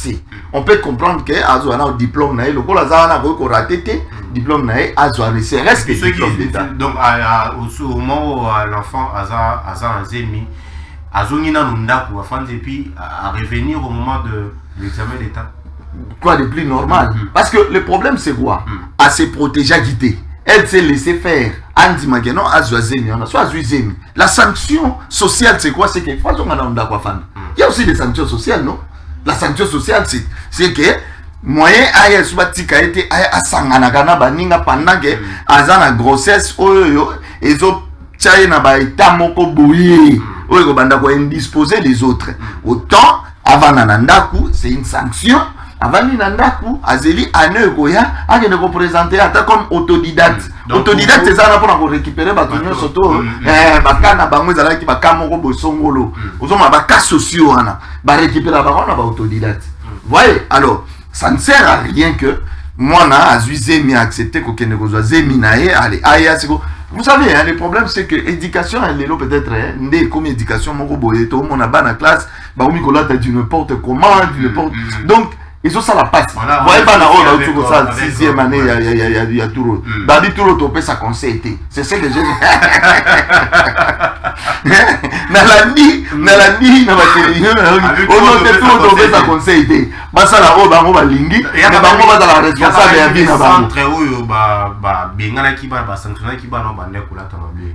passé. On peut comprendre que Azo a un diplôme, le col Azana a raté, diplôme, Azo a laissé reste diplôme d'État. Donc, au moment où l'enfant Aza Zemi, Azonina Nundaku, et puis à revenir au moment de l'examen d'État. Quoi de plus normal? Parce que le problème, c'est quoi? À se protéger, à quitter. Elle s'est laissée faire. Andy Mageno, Azuazemi, on a soit Azuazemi. La sanction sociale, c'est quoi? C'est que, il y a aussi des sanctions sociales, non? La sanction sociale, c'est que, moyen aya subatika été aya sanganagana baninga pendant que azana grossesse oyo ezo tchaye na ba état moko boye oyo banda ko indisposer les autres. Autant avant nandaku, c'est une sanction. Avant nandaku, azeli ane koya akende ko présenter ata comme autodidacte. Autodidacte c'est ça pour récupérer batonyo soto bakana bango ezala ki bakamo ko bosongolo. Ozoma baka sociaux wana ba récupérer ba autodidacte. Voyez, alors ça ne sert à rien que moi, Azuzemi a accepté que Zemi nae, allez, aya, c'est quoi. Vous savez, hein, le problème c'est que l'éducation, elle est là peut-être, comme éducation, mon robot, mon a la classe, bah, Nicolas, t'as dit n'importe comment, donc, ils ont ça la passe. Voilà, vous voyez pas la rôle, tout ça, 6e année, il y a tout. Babi tout l'autre, peut ça conseil. C'est ce que j'ai dit. Nalandi, on a tout l'autre, peut ça conseil. Basa la robe, on va lingi, et on va dans la responsable et bien avant.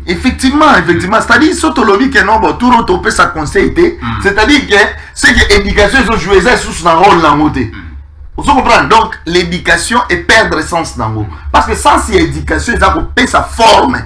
Effectivement, c'est-à-dire, surtout le que non, tout l'autre peut ça conseil. C'est-à-dire que c'est que l'éducation, ils ont joué ça sous un rôle dans le côté. Vous comprenez? Donc, l'éducation est perdre sens dans le parce que sans l'éducation, ils ont coupé sa forme.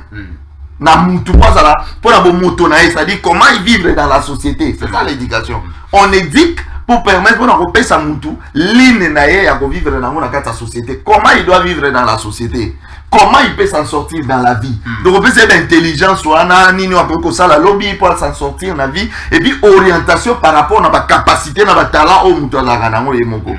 C'est-à-dire comment ils vivent dans la société. C'est ça l'éducation. On éduque pour permettre qu'on a sa moutou, l'île naïe à vivre dans la société. Comment il doit vivre dans la société? Comment il peut s'en sortir dans la vie? Donc on peut dire l'intelligence, soit nini ou ça la lobby pour s'en sortir dans la vie. Et puis orientation par rapport à la capacité, à la talent au moutou à la gana et mon go.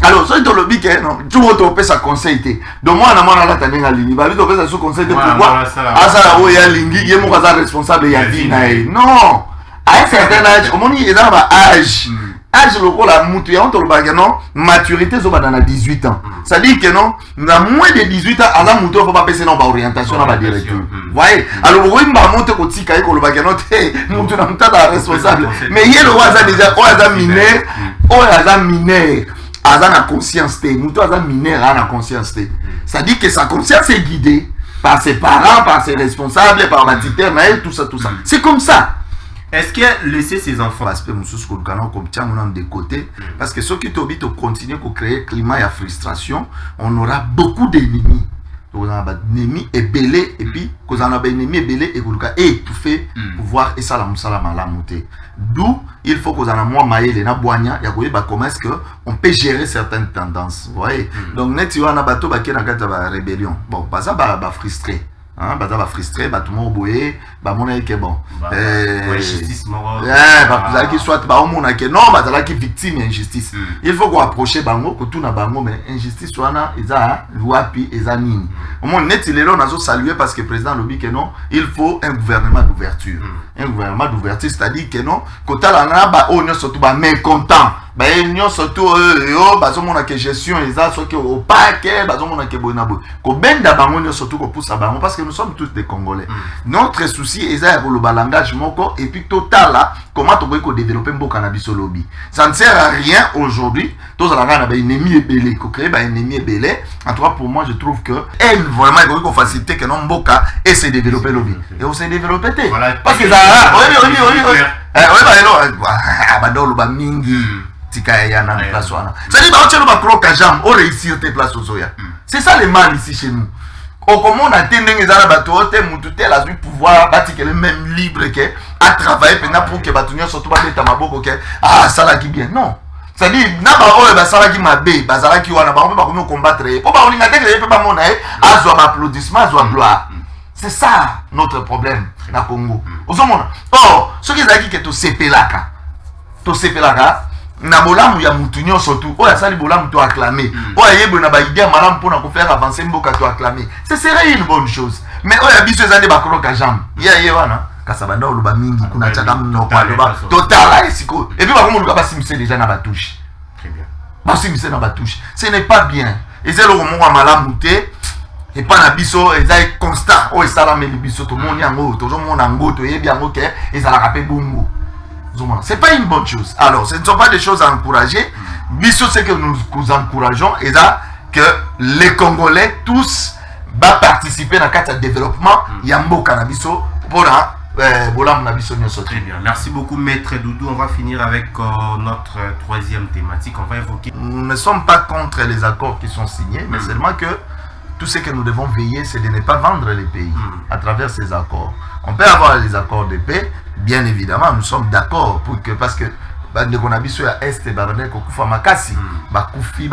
Alors, ça, le lobby, tout le monde peut sa conseiller. Donc, moi, on a la tannée à l'île. Il peut sa conseiller. Pourquoi? Ah, ça, il y a l'ingui, il y a responsable, il y a vie. Non! À un certain âge, au moment où il est dans l'âge, âge local, la maturité, c'est dans 18 ans. Ça dit que non, dans moins de 18 ans, à la mouton, il ne faut pas passer dans l'orientation, dans la direction. Vous voyez? Alors, vous voyez, je monte au petit cahier, le bagano, mouton, on est responsable. Mais il y a le roi déjà, on a mineur, on a mineur. Azan a conscience, mouton a mineur, a conscience. Ça dit que sa conscience est guidée par ses parents, par ses responsables, par la titère, tout ça, tout ça. C'est comme ça. Est-ce que laisser ses enfants aspect comme de côté parce que ceux qui t'oblitent continuer à créer un climat de frustration, on aura beaucoup d'ennemis. On a des ennemis ébélés et puis qu'on a des ennemis ébélés et qu'on a étouffé pouvoir et ça la monter. D'où il faut qu'on ait moins maillé les naboignats, il y a comment est-ce qu'on peut gérer certaines tendances. Vous voyez? Donc net tu as un bateau qui est dans la rébellion. Bon, pas ça va frustrer. Hein, bah ça va frustrer, bah tout le monde boyer, bah mon avis que bon. Injustice morale. Bah ça qui soit bah on a que non, bah ça qui victime injustice. Il faut qu'on approche bango que tout na bango mais injustice soit na eza luapi eza nini. Au moins net il est là on a salué parce que le président lobby que non, il faut un gouvernement d'ouverture. Un gouvernement d'ouverture, c'est-à-dire que non, quand la na ba on surtout ba mécontent. Bah union surtout bazo mona que gestion eza soit que au paquet bazo mona que bonabo. Ko benda bango surtout ko poussa bango parce que nous sommes tous des Congolais. Notre souci est le langage moko et puis total là comment on peut développer un beau cannabis au lobby. Ça ne sert à rien aujourd'hui. Tous à la gana un ennemi ébélé, qu'on crée un ennemi ébélé. En tout cas pour moi je trouve que elle vraiment il faut faciliter que non mboka et se développer le lobby. Et on s'est développé parce que ça oui. Bah dans le mingi tikaya na place wana. Ça dit bah tu le macro kajam on réussir tes places aux oya. C'est ça le mal ici chez nous. Au comment on atteint les arabato te mututel a du pouvoir bâtir le même libre que à travailler pour que batunia surtout pas des maboko que ah ça là qui bien non. Ça dit na ba o ba ça là qui mabé ba ça là qui wana ba on pas comment combattre pour ba on ngate que peut pas mon azwa applaudissement azwa gloire. C'est ça notre problème na Congo. Ozomona. Oh, ce qui est que to sepelaka. To sepelaka na bolamu ya mutunyo surtout oya sali bolamu to acclamer oya yebo na ba idée malam pour na ko faire avancer mboka to acclamer ce serait une bonne chose mais oya biso ezande ba kroka jam ye wana kasabanda oluba mingi kuna chaka mnoko aloba total la esiko et puis ba komo luka ba simse déjà na ba touche Très bien. Basimisa na batouche. Ce n'est pas bien. Et c'est le moment où malamouté et pas na biso et ça est constant. Oh, ça la met le biso tout le monde yango, tout le monde yango, tout est bien ok et ça la rappelle bongo. C'est pas une bonne chose. Alors, ce ne sont pas des choses à encourager. Biso, c'est que nous encourageons et ça que les Congolais tous vont participer dans le cadre de développement. Yambo Canabiso pour Très bien. Merci beaucoup, Maître Doudou. On va finir avec notre troisième thématique. On va évoquer. Nous ne sommes pas contre les accords qui sont signés, mais seulement que tout ce que nous devons veiller, c'est de ne pas vendre les pays à travers ces accords. On peut avoir les accords de paix, bien évidemment, nous sommes d'accord pour que, parce que on a vu sur l'Est, on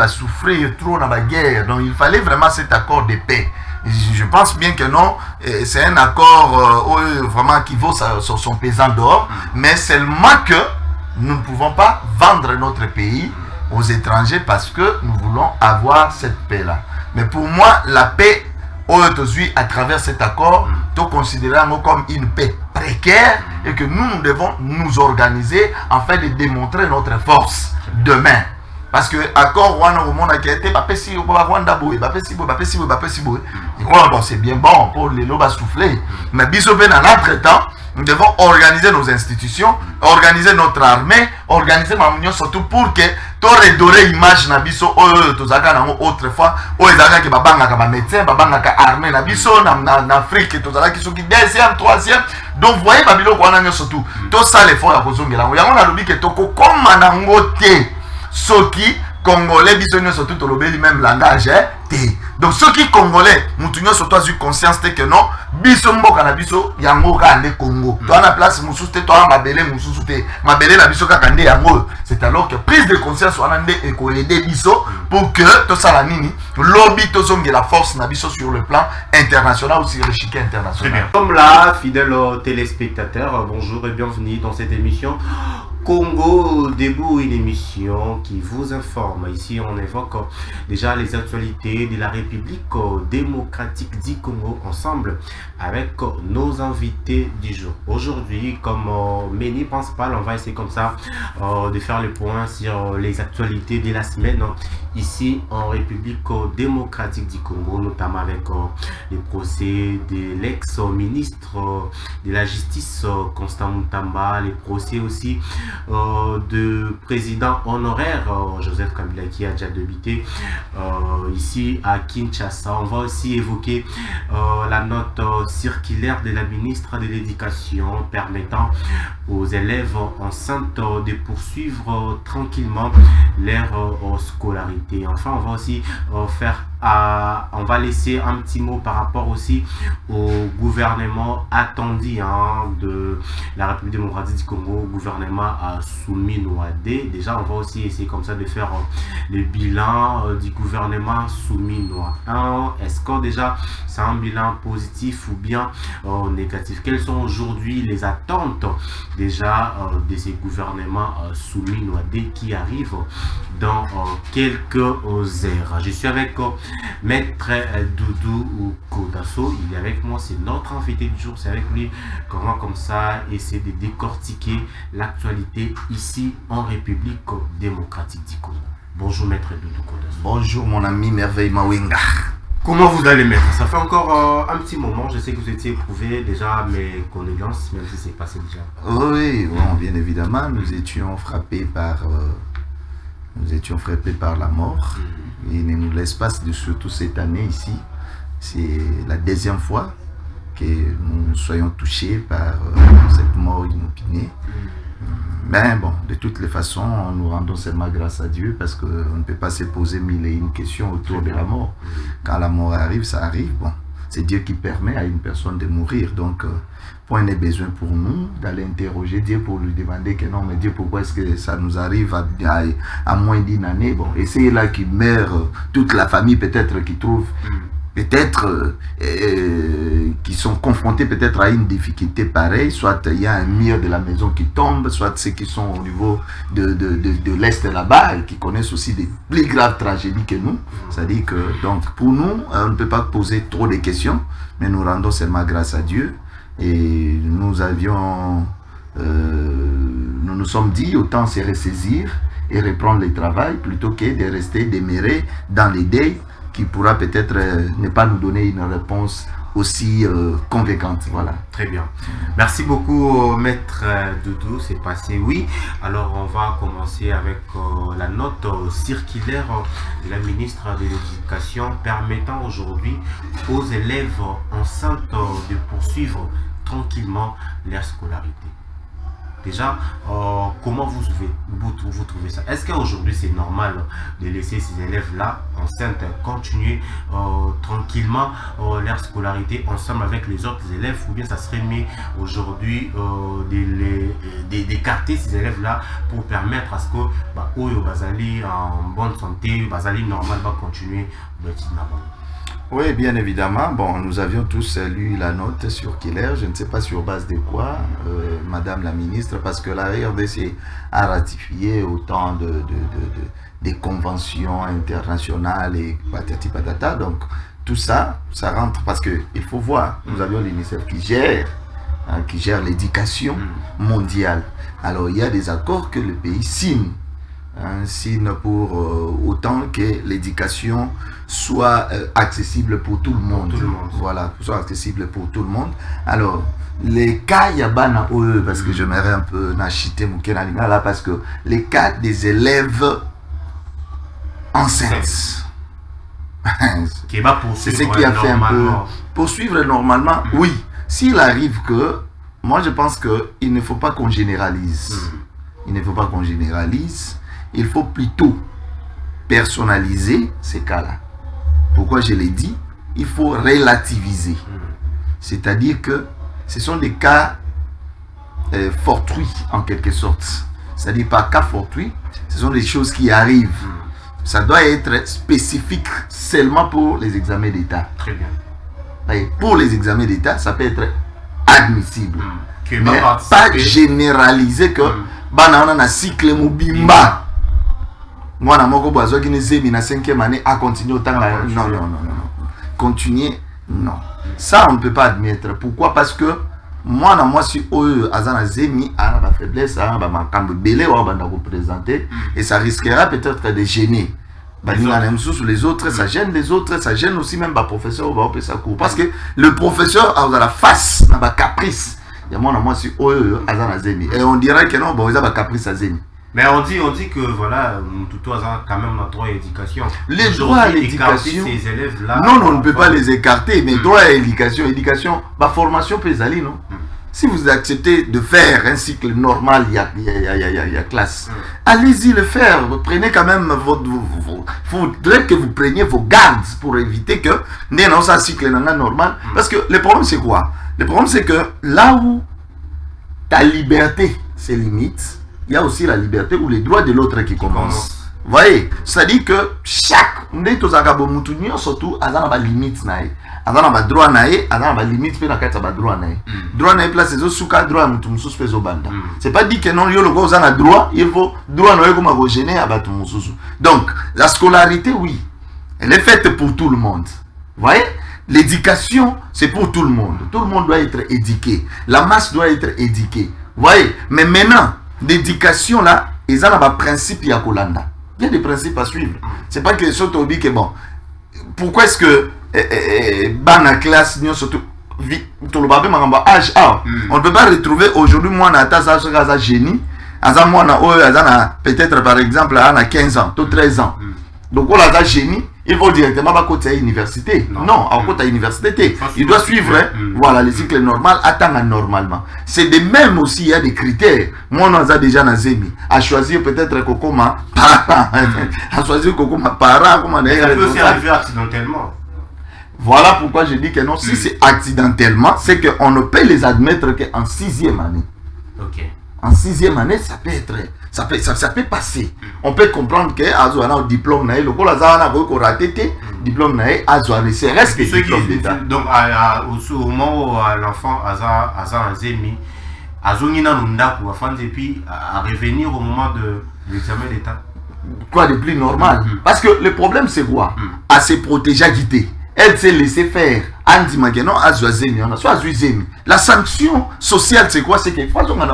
souffrir trop dans la guerre. Donc il fallait vraiment cet accord de paix. Je pense bien que non, c'est un accord vraiment qui vaut son pesant d'or, mais seulement que nous ne pouvons pas vendre notre pays aux étrangers parce que nous voulons avoir cette paix-là. Mais pour moi, la paix à travers cet accord, nous considérons comme une paix précaire et que nous devons nous organiser afin de démontrer notre force demain. Parce que l'accord au monde a été c'est bien bon pour les lobes à souffler. Mais dans l'entretemps, nous devons organiser nos institutions, organiser notre armée, organiser ma union surtout pour que tu redorer l'image na biso autrefois que babanga médecin, babanga armée na biso en Afrique, qui sont deuxième, troisième. Donc voyez babilo ko surtout. Tout ça l'effort à kozongela. Yango na lobi que toko comme nangote soki Congolais bisogno surtout to lobeli même langage donc ceux qui Congolais mutunyo surtout a eu conscience que non biso mboka na biso yango ka ande Congo to na place mususu te to mabele mususu te mabele na biso ka kande yango. C'est alors que prise de conscience on ande et ko aider biso pour que to sala nini lobby to zonge la force na biso sur le plan international ou sur le chiquet international. Comme là, fidèles téléspectateurs, bonjour et bienvenue dans cette émission Congo Debout, une émission qui vous informe. Ici, on évoque déjà les actualités de la République démocratique du Congo ensemble avec nos invités du jour. Aujourd'hui, comme Méni principal, on va essayer comme ça de faire le point sur les actualités de la semaine ici en République démocratique du Congo, notamment avec les procès de l'ex-ministre de la Justice, Constant Mutamba, les procès aussi de président honoraire Joseph Kabila qui a déjà débuté ici à Kinshasa. On va aussi évoquer la note circulaire de la ministre de l'Éducation permettant aux élèves enceintes de poursuivre tranquillement leur scolarité. Enfin, on va aussi on va laisser un petit mot par rapport aussi au gouvernement attendu de la République démocratique du Congo, gouvernement soumis Nouadé. Déjà, on va aussi essayer comme ça de faire le bilan du gouvernement soumis Nouadé. Est-ce que déjà c'est un bilan positif ou bien négatif? Quelles sont aujourd'hui les attentes déjà de ces gouvernements soumis Nouadé qui arrivent dans quelques heures? Je suis avec Maître Doudou Kodasso, il est avec moi, c'est notre invité du jour, c'est avec lui qu'on va comme ça essayer de décortiquer l'actualité ici en République démocratique du Congo. Bonjour Maître Doudou Kodasso. Bonjour mon ami Merveille Mawenga. Comment vous allez, Maître? Ça fait encore un petit moment, je sais que vous étiez éprouvé, déjà mes condoléances, même si c'est passé déjà. Oui, bon, bien évidemment, nous étions frappés par la mort. Il ne nous laisse pas, surtout cette année ici. C'est la deuxième fois que nous soyons touchés par cette mort inopinée. Mais bon, de toutes les façons, nous rendons seulement grâce à Dieu parce qu'on ne peut pas se poser mille et une questions autour de la mort. Quand la mort arrive, ça arrive. Bon, c'est Dieu qui permet à une personne de mourir. Donc, point n'est besoin pour nous d'aller interroger Dieu pour lui demander que non, mais Dieu, pourquoi est-ce que ça nous arrive à moins d'une année? Bon, et c'est là qu'il meurt toute la famille peut-être qui trouve, peut-être qui sont confrontés peut-être à une difficulté pareille, soit il y a un mur de la maison qui tombe, soit ceux qui sont au niveau de l'Est là-bas et qui connaissent aussi des plus graves tragédies que nous. C'est-à-dire que donc pour nous, on ne peut pas poser trop de questions, mais nous rendons seulement grâce à Dieu. Et nous nous sommes dit autant se ressaisir et reprendre le travail plutôt que de rester demeuré dans les deuils qui pourra peut-être ne pas nous donner une réponse aussi convaincante. Voilà. Très bien. Merci beaucoup, Maître Doudou. C'est passé, oui. Alors, on va commencer avec la note circulaire de la ministre de l'Éducation permettant aujourd'hui aux élèves enceintes de poursuivre tranquillement leur scolarité. Déjà, comment vous trouvez ça? Est-ce qu'aujourd'hui c'est normal de laisser ces élèves-là enceintes continuer tranquillement leur scolarité ensemble avec les autres élèves, ou bien ça serait mieux aujourd'hui d'écarter ces élèves-là pour permettre à ce que Oyo Bazali en bonne santé, Bazali normal va continuer maintenant? Oui, bien évidemment. Bon, nous avions tous lu la note sur Killer. Je ne sais pas sur base de quoi, Madame la ministre, parce que la RDC a ratifié autant des conventions internationales et patati patata. Donc, tout ça, ça rentre parce qu'il faut voir, nous avions l'UNICEF qui gère l'éducation mondiale. Alors, il y a des accords que le pays signe pour autant que l'éducation soit accessible pour tout le monde. Voilà, soit accessible pour tout le monde. Alors, les cas, il y a parce que je m'aimerais un peu n'achiter mon là parce que les cas des élèves enceintes. C'est ce qui a fait un peu poursuivre normalement. Oui, s'il arrive que, moi je pense qu'il ne faut pas qu'on généralise. Il ne faut pas qu'on généralise. Il faut plutôt personnaliser ces cas-là. Pourquoi je l'ai dit? Il faut relativiser. C'est-à-dire que ce sont des cas fortuits en quelque sorte. C'est-à-dire par cas fortuit, ce sont des choses qui arrivent. Ça doit être spécifique seulement pour les examens d'État. Très bien. Et pour les examens d'État, ça peut être admissible. Mais pas généraliser que on a cycle mobimba. Moi, je suis en 5e année à continuer autant. Non. Continuer, non. Ça, on ne peut pas admettre. Pourquoi? Parce que moi, je suis Azanazemi, à la faiblesse, à la représenter, et ça risquera peut-être de gêner. Les autres, ça gêne les autres, ça gêne aussi même le professeur au bas sa cours. Parce que le professeur a la face, a caprice. Et moi, je suis Azanazemi. Et on dirait que non, il a caprice à Zemi. Mais on dit que voilà, tout a quand même notre droit à l'éducation. Les droits à l'éducation. Ces élèves-là. Non, on ne peut pas les écarter, mais droit à l'éducation, formation pesali, non? Si vous acceptez de faire un cycle normal, il y a classe. Allez-y le faire. Prenez quand même faudrait que vous preniez vos gardes pour éviter que non, ça cycle normal. Parce que le problème c'est quoi? Le problème c'est que là où ta liberté se limite, il y a aussi la liberté ou les droits de l'autre qui commencent. Vous voyez, c'est-à-dire que chaque surtout a une limite, a un droit, a une limite, a un droit. Droit na place les autres droit c'est pas dit que non, il y a droit, il faut droit comme gêner à battre. Donc la scolarité, oui, elle est faite pour tout le monde. Vous voyez, l'éducation c'est pour tout le monde. Tout le monde doit être éduqué. La masse doit être éduquée. Vous voyez, mais maintenant l'éducation là, ils ont un principe à Kolanda. Il y a des principes à suivre. C'est pas que Sotobi que bon. Pourquoi est-ce que dans la classe, surtout âge on ne peut pas retrouver aujourd'hui moi na génie, peut-être par exemple à 15 ans, 13 ans. Donc on a génie, il faut directement à côté à l'université. Non, à côté à l'université. Il doit suivre voilà, le cycle normal, attendre normalement. C'est de même aussi, il y a des critères. Moi, on a déjà Nazemi à choisir peut-être Kokoma parent, à choisir Kokoma parent. Ça peut aussi arriver accidentellement. Voilà pourquoi je dis que non, si c'est accidentellement, c'est qu'on ne peut les admettre qu'en 6e année. Ok. En 6e année, ça peut être, ça peut passer. On peut comprendre que Azo a un diplôme naï, le col a raté diplôme naï, Azo a c'est reste que diplôme d'État. Donc au moment où l'enfant Aza Zemi, Azo Nina Nunda pour afin et puis à revenir au moment de l'examen d'État. Quoi de plus normal? Parce que le problème c'est quoi? À se protéger à quitter. Elle s'est laissée faire. Andy Mageno a Zemi, on a soit Zemi. La sanction sociale, c'est quoi? C'est qu'il faut qu'on a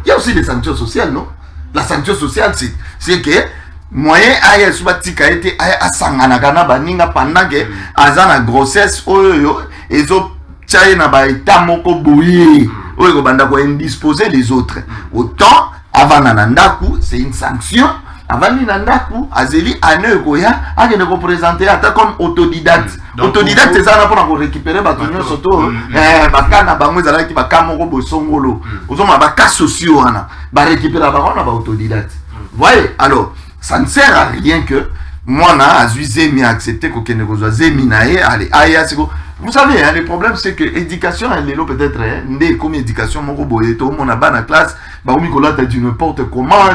il y a aussi des sanctions sociales, non? La sanction sociale, c'est que moyen aya subatika été aya asangana kana baninga pendant que azana grossesse oyo ezo tchaye na ba état moko boye oyo ko banda ko indisposer les autres. Autant avant nandaku, c'est une sanction. Avant nandaku, azeli ane koya akene ko présenter ata comme autodidacte. Autodidacte c'est ça pour récupérer batonyo soto bakana bango ezala ki bakamo ko bosongolo. Ozoma baka sociaux wana ba récupérer ba on ba autodidacte. Voyez, alors ça ne sert à rien que moi, Zemi a accepté que nous Zemi allez, vous savez, hein, le problème c'est que l'éducation, elle est là peut-être, comme éducation, mon robot, tout le monde a ban la classe, bah, on m'y dit n'importe comment,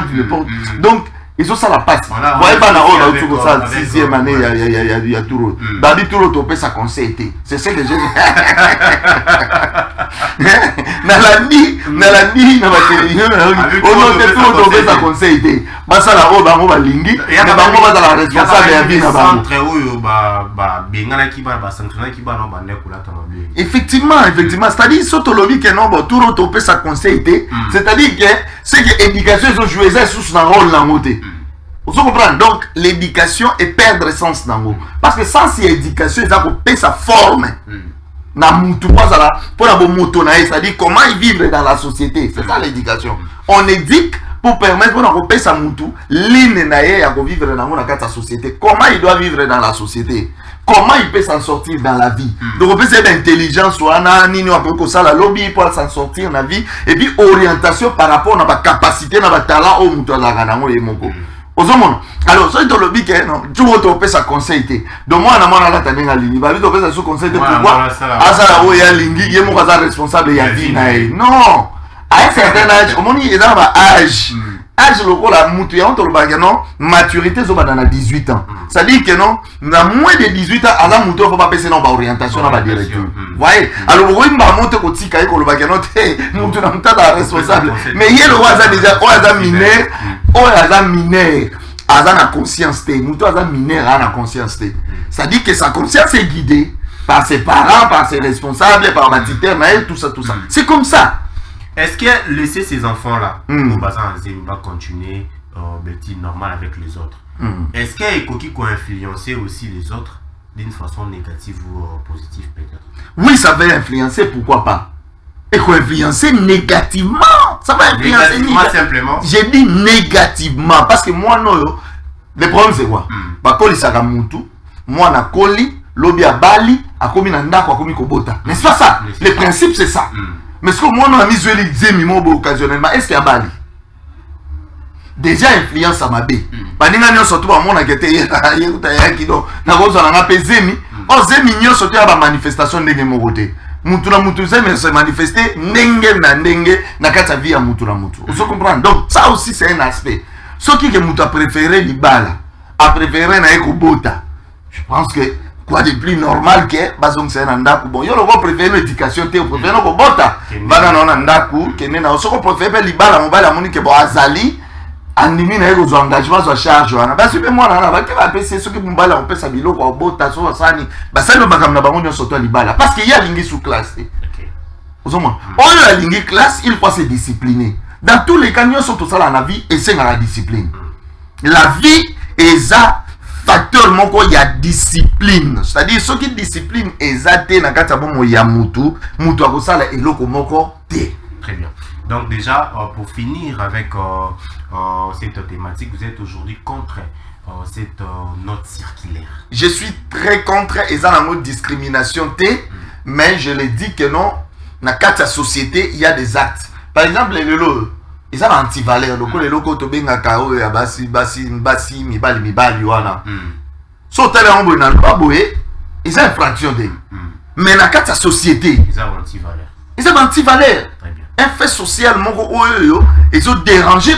donc, ils ont ça la passe. Vous voyez pas là-haut, tout ça, 6e année, il y a tout l'autre. Bah, tout l'autre, on peut ça conseil. C'est ce que j'ai Nalandi, on a tout l'autre, ça conseil. Bah, ça là-haut, bah, on va linguer, mais bah, on va la responsable de la vie. Effectivement, c'est-à-dire, Sotolobi, que non, tout l'autre, peut ça conseil. C'est-à-dire que c'est que l'éducation, ils ont joué ça sous un rôle dans le vous comprenez? Donc, l'éducation est perdre sens dans le parce que sans cette éducation, ils ont payé sa forme. C'est-à-dire comment ils vivent dans la société. C'est ça l'éducation. On éduque pour permettre qu'on paye sa moutou, l'île à vivre dans la société. Comment il doit vivre dans la société? Comment il peut s'en sortir dans la vie? Donc on peut dire l'intelligence, soit la lobby pour s'en sortir dans la vie, et puis orientation par rapport à la capacité, à la talent au moutou. Alors, ça, c'est le lobby que non, tu vas sa conseil. Donc, moi, je suis allé à l'Ingi. Je vais faire ce conseil de pouvoir. Azara, oui, à l'Ingi, il y a responsable de la vie. Non! À un certain âge, au moment où il y a un âge, âge local, la maturité, c'est dans 18 ans. Ça dit que non, dans moins de 18 ans, à la mouton, il ne faut pas passer dans l'orientation, dans la direction. Vous voyez? Alors, vous voyez, je vais monter au petit cahier, mouton, la responsable. Mais il y a le roi déjà, on a mineur, on a mineur. Azana conscience té, mouton azana mineur a la conscience té. Ça dit que sa conscience est guidée par ses parents, par ses responsables, par ma titère, tout ça, tout ça. C'est comme ça. Est-ce que laisser ces enfants-là, au bazar va continuer normal avec les autres? Est-ce que Koki peut influencer aussi les autres d'une façon négative ou positive peut-être? Oui, ça va influencer, pourquoi pas? Et qu'on influencer négativement. Ça va influencer négativement. Simplement. J'ai dit négativement. Parce que moi, non, le problème c'est quoi? Bakoli Sagamutu, moi na Koli, Lobi à Bali, a commis Nandako, a commis Kobota. N'est-ce pas ça? Le principe c'est ça. Mais ce que moi, on a mis Zueli Zemi occasionnellement, est-ce qu'il y a Bali? Déjà influence à ma baie. Baninga nyo surtout à mon agete yakido. Na gozo na ngape Zemi. Oh Zemi nyo surtout à la manifestation de Ngemogote. Moutouna Moutou Zemi se manifester nenge na kata vie à Moutouna Moutou. Vous comprenez? Donc ça aussi c'est un aspect. Ce qui est Moutou a préféré Libala, a préféré na Ekobota. Je pense que quoi de plus normal que Bazong c'est un ndaku. Bon, yo le go préféré l'éducation té, préféré no Kobota. Bana no ndaku, kene na so ko préféré Libala mobala moni ke bo azali. Andimi na ego zo engagement zo charge wana basi pe mwana na bakeba apesi soki mbala opesa biloko obota so sani basali bakamna bango nyonso to libala parce qu'il y a lingi sous classe. Ozoma oyo la lingi classe il faut se discipliner dans tous les cas nyonso to sala na vie et c'est la discipline. La vie est un facteur moko ya discipline, c'est-à-dire ce qui discipline ezate na kata bomo ya mutu akosala eloko moko te. Très bien. Donc déjà, pour finir avec cette thématique, vous êtes aujourd'hui contre cette note circulaire. Je suis très contre la mode discrimination, mais je le dis que non, dans la société, il y a des actes. Par exemple, les lots, ils ont anti-valeur. Les lots, quand ils ont mibali, wana. So, ils ont infraction. Mais dans la société, ils ont anti-valeur. Ils ont anti-valeur. Très bien. Un fait social, ils ont dérangé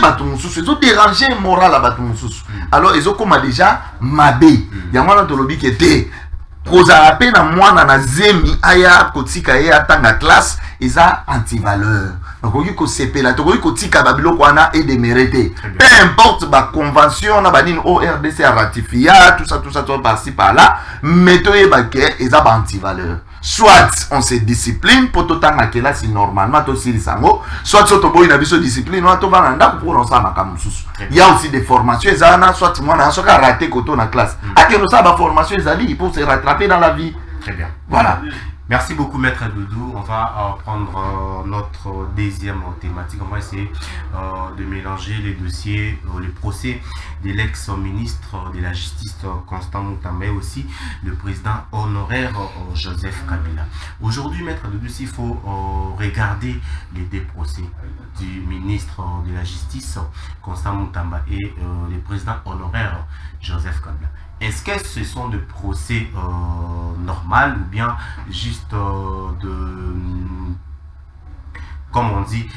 ils ont dérangé moral à Batumusus. Alors, ils ont comme déjà mabé. Il y a un tolobi qui était koza appel à moi na zemi aya kotika ya tanga classe, ils ont anti-valeur. Donc, on dit que c'est là, on dit que kotika babilo kwana est démérité. Peu importe la convention, na banine ORDC a ratifié, tout ça par-ci par-là, mais ils ont anti-valeur. soit on se discipline pour tout temps que là c'est normalement aussi les sango, soit sur to boy na biso discipline on to va nda pour on ça makamu susu. Il y a aussi des formations ezana soit moi na soka raté koto na classe. A que ça ba formation ezali pour se rattraper dans la vie. Très bien. Voilà. Merci beaucoup, Maître Doudou. On va prendre notre deuxième thématique. On va essayer de mélanger les dossiers, les procès de l'ex-ministre de la Justice, Constant Mutamba, et aussi le président honoraire Joseph Kabila. Aujourd'hui, Maître Doudou, il faut regarder les deux procès du ministre de la Justice, Constant Mutamba, et le président honoraire Joseph Kabila. Est-ce que ce sont des procès normaux ou bien juste comme on dit,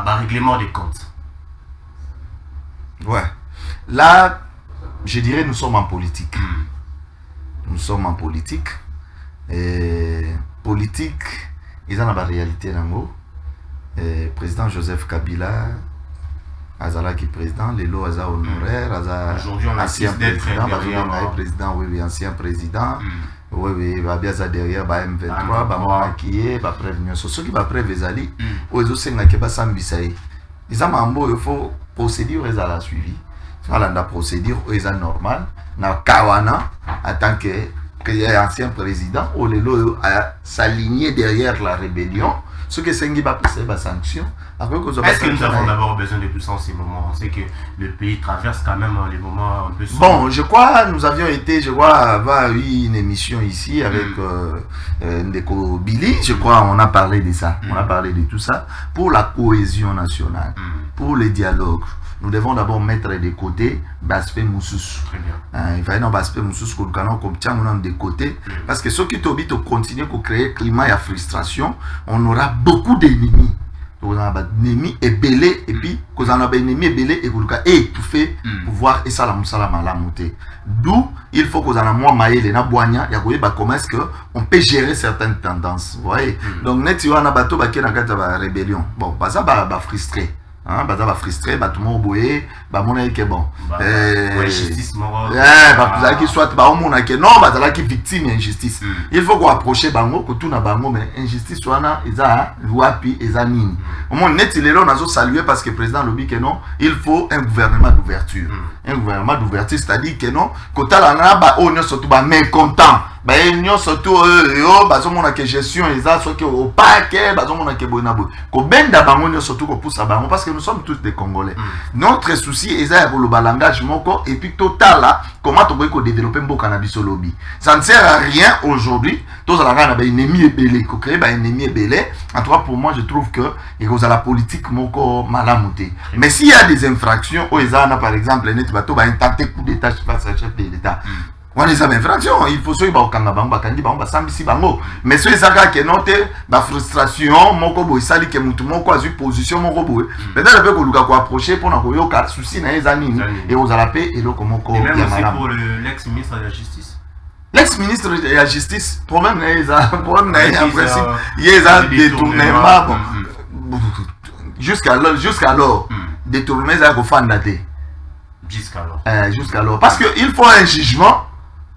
règlement des comptes? Ouais. Là, je dirais nous sommes en politique. Nous sommes en politique. Et politique, ils ont la réalité dans le président Joseph Kabila, Azala qui est président, les lots Aza honoraire, Aza ancien président, oui, ancien président, oui, Babiaza derrière, M23, Bamona qui est, prévenir. Ce qui va prévenir, aux autres, qui va s'ambisaï. Ils ont mambo, il faut procédure, ils ont la suivi. La procédure, ils ont normal. Na Kawana, en tant que ancien président, où les lots s'aligner derrière la rébellion. Ce que c'est va passer la sanction. Est-ce que nous avons d'abord besoin de tout ça en ces moments? On sait que le pays traverse quand même les moments un peu sombres. Bon, je crois, nous avions été, avoir eu une émission ici avec Ndeko Billy, je crois, on a parlé de ça, on a parlé de tout ça, pour la cohésion nationale, pour le dialogue. Nous devons d'abord mettre de côté l'aspect Moussous. Il faut que l'aspect Moussous comme de côté. Parce que ceux qui t'oblitent à continuer à créer un climat de frustration, on aura beaucoup d'ennemis. On a des ennemis ébélés, et puis, quand on a des ennemis ébélés, et étouffer pouvoir, et ça, la monter. D'où, il faut qu'on ait moins maillé les naboignats, il y a comment est-ce qu'on peut gérer certaines tendances. Vous voyez? Donc, net, il y a un bateau qui est dans la rébellion. Bon, ça va frustrer. Ça va frustrer, tout le monde boué, mon avis est bon. Justice morale. Qui soit non, qui victime d'injustice. Il faut qu'on approche bango, que tout na bango, mais injustice soit na, eza luapi, eza nini. Au moins net il est là, on a salué parce que le président lobby que non, il faut un gouvernement d'ouverture. Un gouvernement d'ouverture, c'est-à-dire que non, quand on a on est surtout mécontent. Nous surtout bazomona que gestion eza soki au paquet bazomona que bonabo ko benda bango surtout ko poussa bango parce que nous sommes tous des Congolais. Notre souci eza le langage moko et puis total là comment on peut développer mboka na biso lobby. Ça ne sert à rien aujourd'hui. Tous à la ba ennemi ébélé ko créer ba ennemi ébélé. En tout cas pour moi je trouve que et cause à la politique moko malamuté. Mais s'il y a des infractions au ezana par exemple net bato ba intenter coup d'état face à chef de l'État. On les a infractions, il faut que bango bakandi bango sambisi bango. Mais ceux qui notent la frustration, moko boy sali que mutu moko a eu position moko boy. Peut-être que luka ko approcher pour na ko yoka souci na ezanini et aux ala paix et le komoko. Et même aussi pour l'ex-ministre de la Justice. L'ex-ministre de la Justice, problème en principe, il y a détournement jusqu'alors détournement ça ko fandaté. Jusqu'alors parce que il faut un jugement.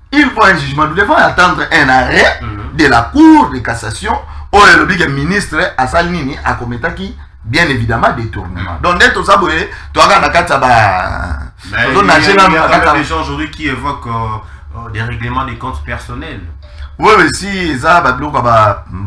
Il faut un jugement. Nous devons attendre un arrêt de la Cour de cassation où le ministre a salini à commettre qui, bien évidemment, détournement. Donc, dès tout ça, tu as des gens aujourd'hui qui évoquent des règlements des comptes personnels. Oui, mais si ça va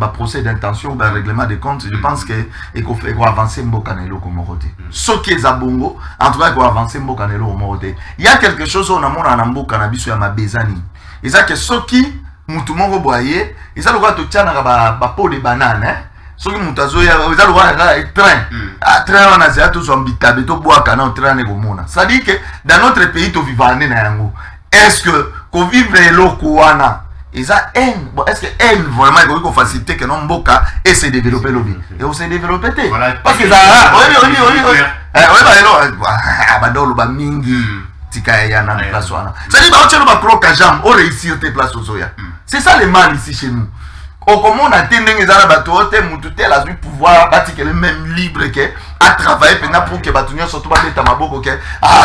procès d'intention, un règlement des comptes, je pense qu'il faut avancer Mbokanelo comme côté. Ce qui est à Bongo, en tout cas, il faut avancer Mbokanelo comme côté. Il y a quelque chose on a mon anambo cannabis sur ma bezani. Et ça que ce qui mutumongo boyer, et ça le droit de tiana ba pot de banane, hein. Ce qui mutazo ya, ça le droit train. À train on a ça tous en bitabe to bois kana train ne gomona. Ça dit que dans notre pays to vivane na yango. Est-ce que ko vivre lokuana et ça haine, bon, est-ce que haine vraiment il faut faciliter que non mboka et se développer lobby et on s'est développé parce que ça badolo ba mingi tika ya na place wana ça dit ba otchelo ba croca jam au réussir tes places au zoya c'est ça les mal ici chez nous comment on a tendance à bato te mutu tel a eu pouvoir bati que le même libre que à travailler pendant pour que batunyo surtout ba beta maboko que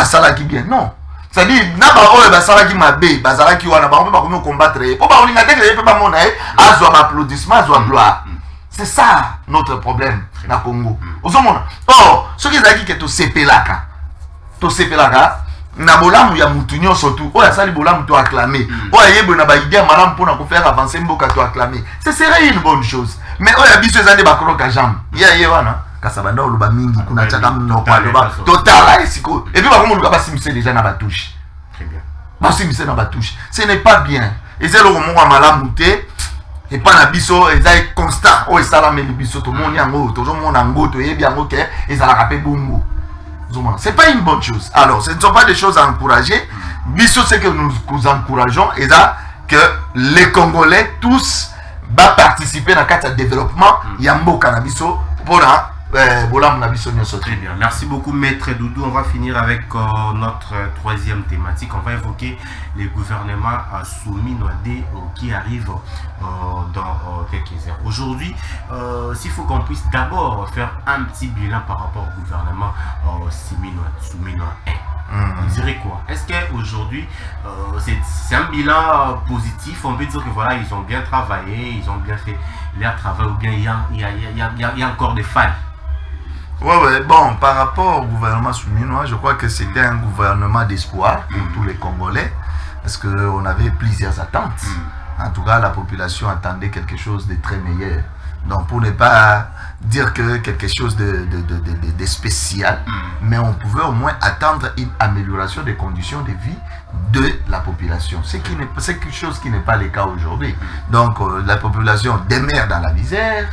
ça là qui bien non. c'est-à-dire na ba oyo basalaki mabe bazalaki wana bango mpe bakomi combattre po bakolinga te ke mpe bamona ye azwa baapplaudissement azwa gloire. C'est ça notre problème na Congo. Ozomona or soki ezalaki ke tosepelaka na bolamu ya mutu nyonso tu oyo asali bolamu to acclamer oyo ayebwe na baidea malamu mpona kofaire avancer mboka to acclamer, ce serait une bonne chose. Mais oyo ya biso eza nde bakroka jambe ye wana kasabanda oloba mingi kuna tshaka mnoko aloba totala esiko et puis bakomoluka basimise déjà na batouche. Très bien. Basimise na batouche, ce n'est pas bien. Eza eloko moko ya malamu te et pas na biso eza constant oyo esalameli biso tomoni yango tozomona yango toyebi yango ke ezalaka mpe bongo. C'est pas une bonne chose. Alors, ce ne sont pas des choses à encourager. Biso, ce que nous encourageons, c'est que les Congolais tous vont participer dans le développement. Yambo Canabiso pour Très bien. Merci beaucoup, Maître Doudou. On va finir avec notre troisième thématique. On va évoquer les gouvernements soumis Noadé qui arrivent dans quelques heures. Aujourd'hui, s'il faut qu'on puisse d'abord faire un petit bilan par rapport au gouvernement soumis Noadé. On dirait quoi? Est-ce qu'aujourd'hui, c'est un bilan positif? On peut dire que voilà, ils ont bien travaillé, ils ont bien fait leur travail, ou bien il y a encore des failles? Ouais, bon, par rapport au gouvernement souminois, je crois que c'était un gouvernement d'espoir pour tous les Congolais, parce qu'on avait plusieurs attentes. En tout cas, la population attendait quelque chose de très meilleur. Donc, pour ne pas dire que quelque chose de spécial, mais on pouvait au moins attendre une amélioration des conditions de vie de la population. C'est quelque chose qui n'est pas le cas aujourd'hui. Donc, la population demeure dans la misère,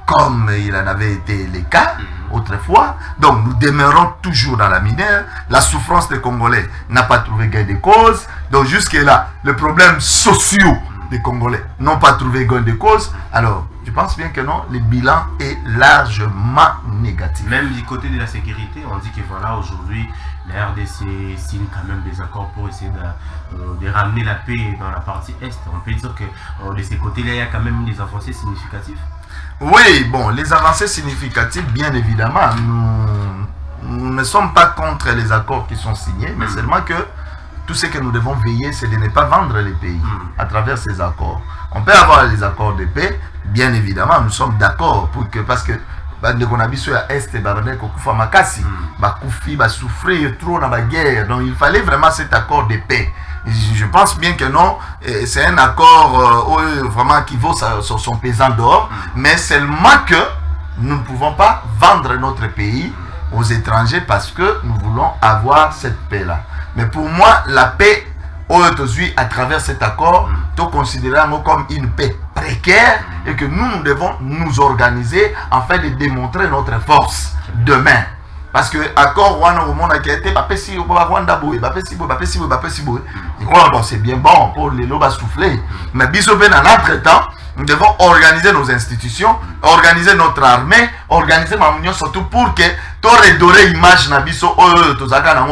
comme il en avait été le cas autrefois. Donc nous demeurons toujours dans la misère. La souffrance des Congolais n'a pas trouvé gain de cause. Donc jusque-là, les problèmes sociaux des Congolais n'ont pas trouvé gain de cause. Alors, je pense bien que non, le bilan est largement négatif. Même du côté de la sécurité, on dit que voilà, aujourd'hui, la RDC signe quand même des accords pour essayer de ramener la paix dans la partie Est. On peut dire que de ces côtés-là, il y a quand même des avancées significatives. Oui, bon, les avancées significatives, bien évidemment, nous ne sommes pas contre les accords qui sont signés, mais seulement que tout ce que nous devons veiller, c'est de ne pas vendre les pays à travers ces accords. On peut avoir les accords de paix, bien évidemment, nous sommes d'accord, parce que on a vu sur l'Est, on souffrir trop dans la guerre, donc il fallait vraiment cet accord de paix. Je pense bien que non, c'est un accord vraiment qui vaut son pesant d'or, mais seulement que nous ne pouvons pas vendre notre pays aux étrangers parce que nous voulons avoir cette paix-là. Mais pour moi, la paix à travers cet accord, nous considérons comme une paix précaire et que nous devons nous organiser afin de démontrer notre force demain. Parce que l'accord au monde a été c'est bien bon pour les lobes à souffler. Mais en entre-temps, nous devons organiser nos institutions, organiser notre armée, organiser ma union surtout pour que tu redorer l'image na biso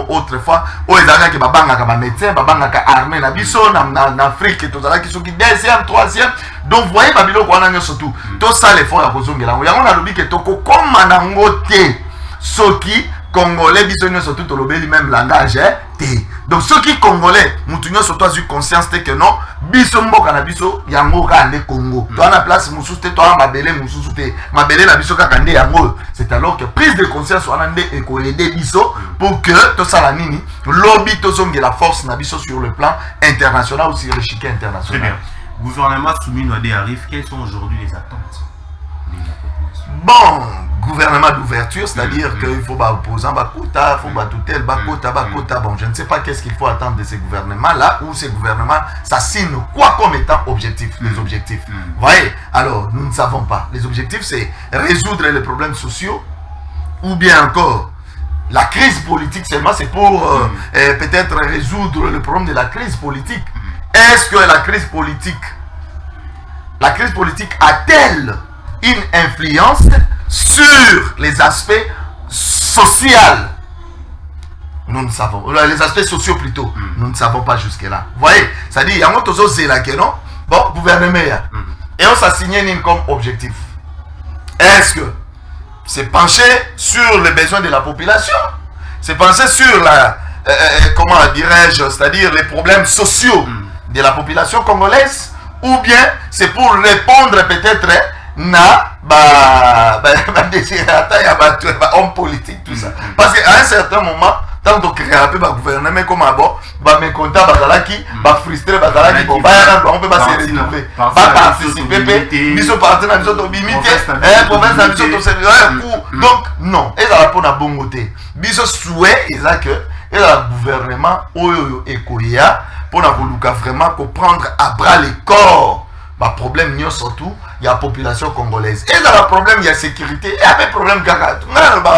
autrefois que babanga médecin, babanga armée na biso en Afrique, deuxième, troisième. Donc voyez babilo ko surtout. Tout ça l'effort à kozongela. Yango na lobi que toko comme nango te. Soki Congolais bisogno surtout to lobeli même langage te. Donc ceux qui Congolais mutunyo surtout a eu conscience que non biso mboka na biso yango ka ande Congo. Toi na place mususu te toi mabele mususu te. Mabele na biso ka kande yango. C'est alors que prise de conscience wana nde eko aider biso pour que to sala nini lobby to zonge la force na biso sur le plan international ou sur le chiquet international. Très bien. Gouvernement soumis Noadé arrive, quelles sont aujourd'hui les attentes de la population? Bon, gouvernement d'ouverture, c'est-à-dire qu'il faut opposant Bakouta, il faut tutelle Bakouta. Bon, je ne sais pas qu'est-ce qu'il faut attendre de ces gouvernements-là, ou ces gouvernements s'assignent quoi comme étant objectif, les objectifs. Vous voyez? Alors, nous ne savons pas. Les objectifs, c'est résoudre les problèmes sociaux, ou bien encore, la crise politique seulement, c'est pour peut-être résoudre le problème de la crise politique. Est-ce que la crise politique a-t-elle une influence sur les aspects sociaux? Nous ne savons. Les aspects sociaux plutôt. Nous ne savons pas jusque-là. Vous voyez? C'est-à-dire, il y a un autre non? Bon, gouvernement. Et on s'assigne comme objectif. Est-ce que c'est pencher sur les besoins de la population? C'est pencher sur comment dirais-je, c'est-à-dire les problèmes sociaux de la population congolaise, ou bien c'est pour répondre peut-être na désirata ya homme politique, tout ça. Parce qu'à un certain moment, tant que créer un peu le gouvernement comme avant, mécontent, frustré, on peut pas se retrouver, participer, biso partenaire, biso limité, province, donc non, et ça pour la bonne côté. Biso souhait, et ça que, et le gouvernement, pour vraiment comprendre à bras les corps. Problème surtout il y a la population congolaise et dans le problème il y a sécurité et avec problème gaga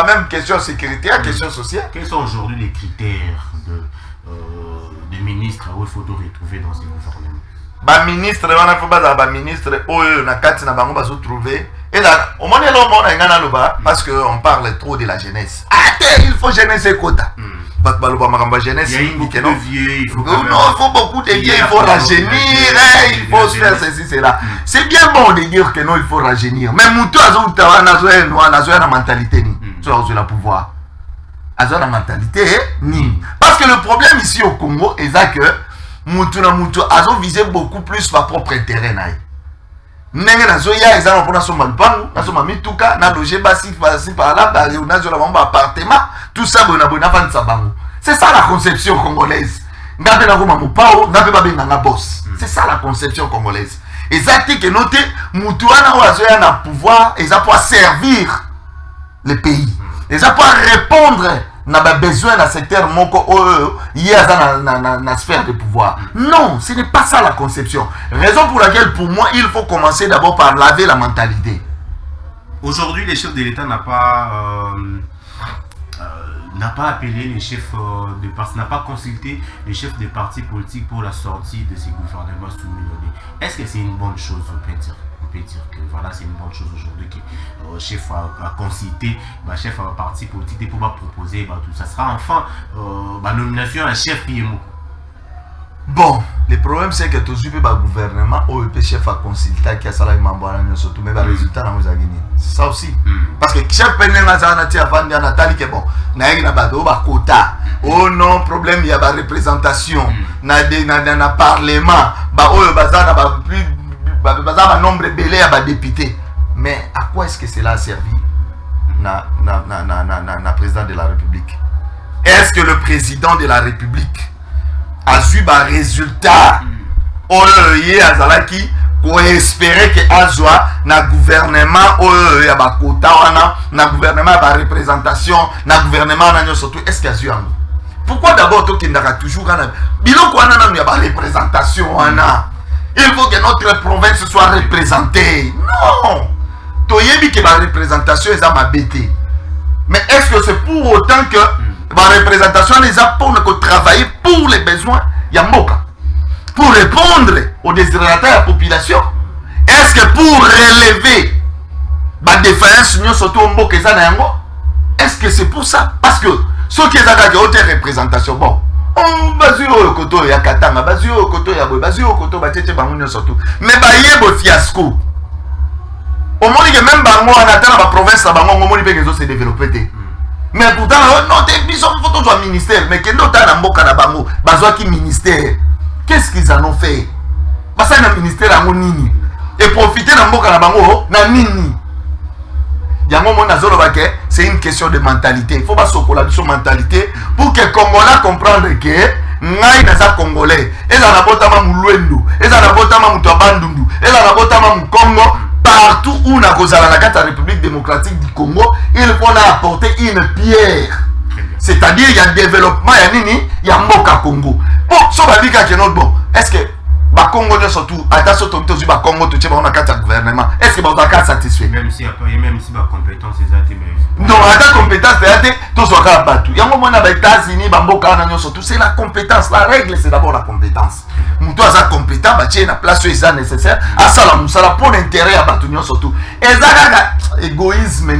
même question sécurité et question sociale. Quels sont aujourd'hui les critères de ministres où il faut retrouver dans ces gouvernements? Ministre on a fait ministre na kati na bango bazo trouver et là au moins parce que on parle trop de la jeunesse. Il faut jeunesse et quota. Jeunesse, il faut beaucoup de vieux, il faut rajeunir, il faut faire ceci, cela. C'est bien bon de dire que non, il faut rajeunir. Mais Moutou a la mentalité, tu as le pouvoir. La mentalité, parce que le problème ici au Congo est que Moutou a visé beaucoup plus par propre intérêt. Ndenge nazoya ezana mpona soma lupangu nasoma mituka na loger basi par là nazo la bomba appartement tout ça bona fandisa bango. C'est ça la conception congolaise. Ngabe na goma mupao ngabe babenganga boss. C'est ça la conception congolaise. Exactement que noté mutuana oazoya na pouvoir et ça pour servir le pays. Et ça pour répondre na besoin dans secteur moko na sphère de pouvoir. Non, ce n'est pas ça la conception. Raison pour laquelle pour moi il faut commencer d'abord par laver la mentalité. Aujourd'hui les chefs de l'État n'a pas appelé les chefs de parti, n'a pas consulté les chefs des partis politiques pour la sortie de ces gouvernements sous-millionnaires. Est-ce que c'est une bonne chose? On peut dire que voilà, c'est une bonne chose aujourd'hui que le chef a consulté le chef de parti politique pour proposer tout ça. Sera enfin la nomination à chef PMO. Bon, le problème c'est que tout le gouvernement le chef a consulté qui a salarié surtout mais le résultat n'a pas gagné. C'est ça aussi. Parce que chef Nathalie bon, quota. Oh non, problème il y a la représentation na parlement, plus nombre belé à député. Mais à quoi est-ce que cela a servi na président de la République? Est-ce que le président de la République a eu un résultat pour espérer que Azwa na gouvernement ya ba quota na gouvernement ba représentation na gouvernement na surtout est-ce qu'il y a eu un? Pourquoi d'abord tu n'as toujours un biloko wana na ya ba représentation wana? Il faut que notre province soit représentée. Non. Toyebi que la représentation est à ma bêtise. Mais est-ce que c'est pour autant que la représentation les a pour travailler pour les besoins Yamboka, pour répondre aux désirata de la population? Est-ce que pour relever la défaillance surtout au Mboka est-ce que c'est pour ça? Parce que ceux qui ont une représentation, bon, on va sur le côté ya Katanga, va sur le côté ya Boy, va sur le côté Batete Bangounion surtout. Mais bah yebo fiasco. Au moins que même Bango en attendant la province là, Bango au moins ils peuvent se développer. Mais pourtant, non, ils sont photos du ministère. Mais que d'autres dans Mboka na Bango, besoin qui ministère. Qu'est-ce qu'ils en ont fait? Parce que le ministère a nini et profiter dans Mboka na Bango na nini. C'est une question de mentalité. Il faut pas s'occuper de son mentalité pour que les Congolais comprennent que ngai naza Congolais. Et ça n'a pas tama muluendu. Et ça n'a pas tama mutabandundu. Et ça n'a pas tama mukongo. Partout où on a causé la République démocratique du Congo, il faut apporter une pierre. C'est-à-dire il y a développement, il y a Mboka Congo. Bon, ça va dire que bon, est-ce que Congo surtout, attention au Congo, tu vas avoir un gouvernement. Est-ce que vous êtes satisfait? Même si la compétence est atteinte. Non, la compétence est atteinte, tout soit rabattu. Il y a un moment où les États-Unis, c'est la compétence. La règle, c'est d'abord la compétence. Moutou a compétent, il y a une place nécessaire. À ça, la pour l'intérêt à Batunio surtout. Et ça, égoïsme,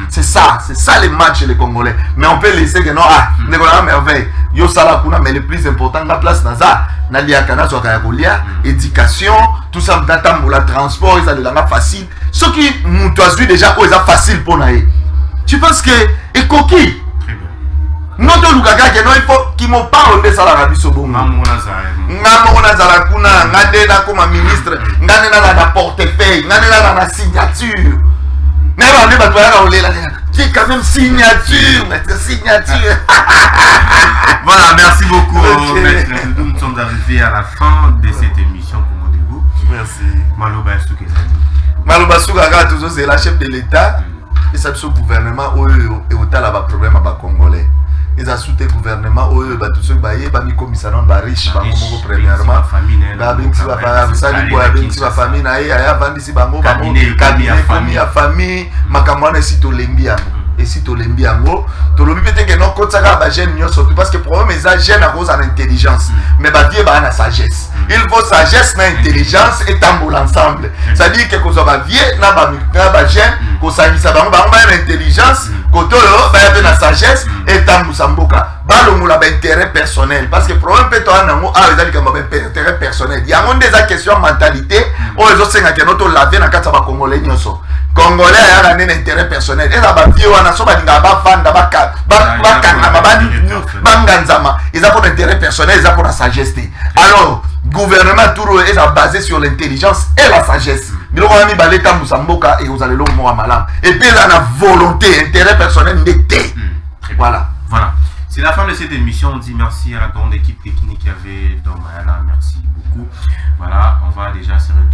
c'est ça les matchs les Congolais. Mais on peut laisser que non, les Congolais merveille. Yo sala kuna, mais le plus important, la place naza, nalia kana soit éducation, tout ça, la transport, ça de la facile. Ce qui nous a déjà facile pour nous. Tu penses que et coquille non to lukaka ke non il faut qu'il me parle de ça la rabi sobongo ngamo na zala kuna ngade na comme ministre ngane na portefeuille ngane na signature n'aba ne ba toi la c'est quand même signature Voilà, merci beaucoup maître. Nous sommes arrivés à la fin de cette émission Congo Debout. Merci. Maloba Souké. Maloba Souka toujours c'est la chef de l'État et ça le gouvernement et au tal ba problème ba congolais. Ils ont soutenu le gouvernement ba tout ce ba yé ba mi commissariat ba riche ba mo premièrement ba binti ba ba sali kwa binti ba famille na ya vandisi bango ba mo ya famille makambo na sito lembia. Et si tu l'aimes bien, tu l'as peut-être que non, quand ça va gêner, surtout parce que le problème est gêne à cause de l'intelligence. Mais bah Dieu a la sagesse. Il faut sagesse, mais intelligence et tambour ensemble. Ça dit que quand ça va vieux, n'a pas gêne, quand ça va l'intelligence, quand tu as la sagesse et tambour samboka. Balongo la intérêt personnel parce que le problème peut être un intérêt personnel. Il y a des questions mentalité où les autres c'est notre laver dans quatre congolais nyoso. Congolais a un intérêt personnel. Et là, ils ont pour intérêt personnel, ils ont pour la sagesse. Alors, gouvernement tout est basé sur l'intelligence et la sagesse. Et puis là, la volonté, intérêt personnel n'était. Voilà. Voilà. C'est la fin de cette émission. On dit merci à la grande équipe technique qui avait dans Mayala. Merci beaucoup. Voilà, on va déjà se retrouver.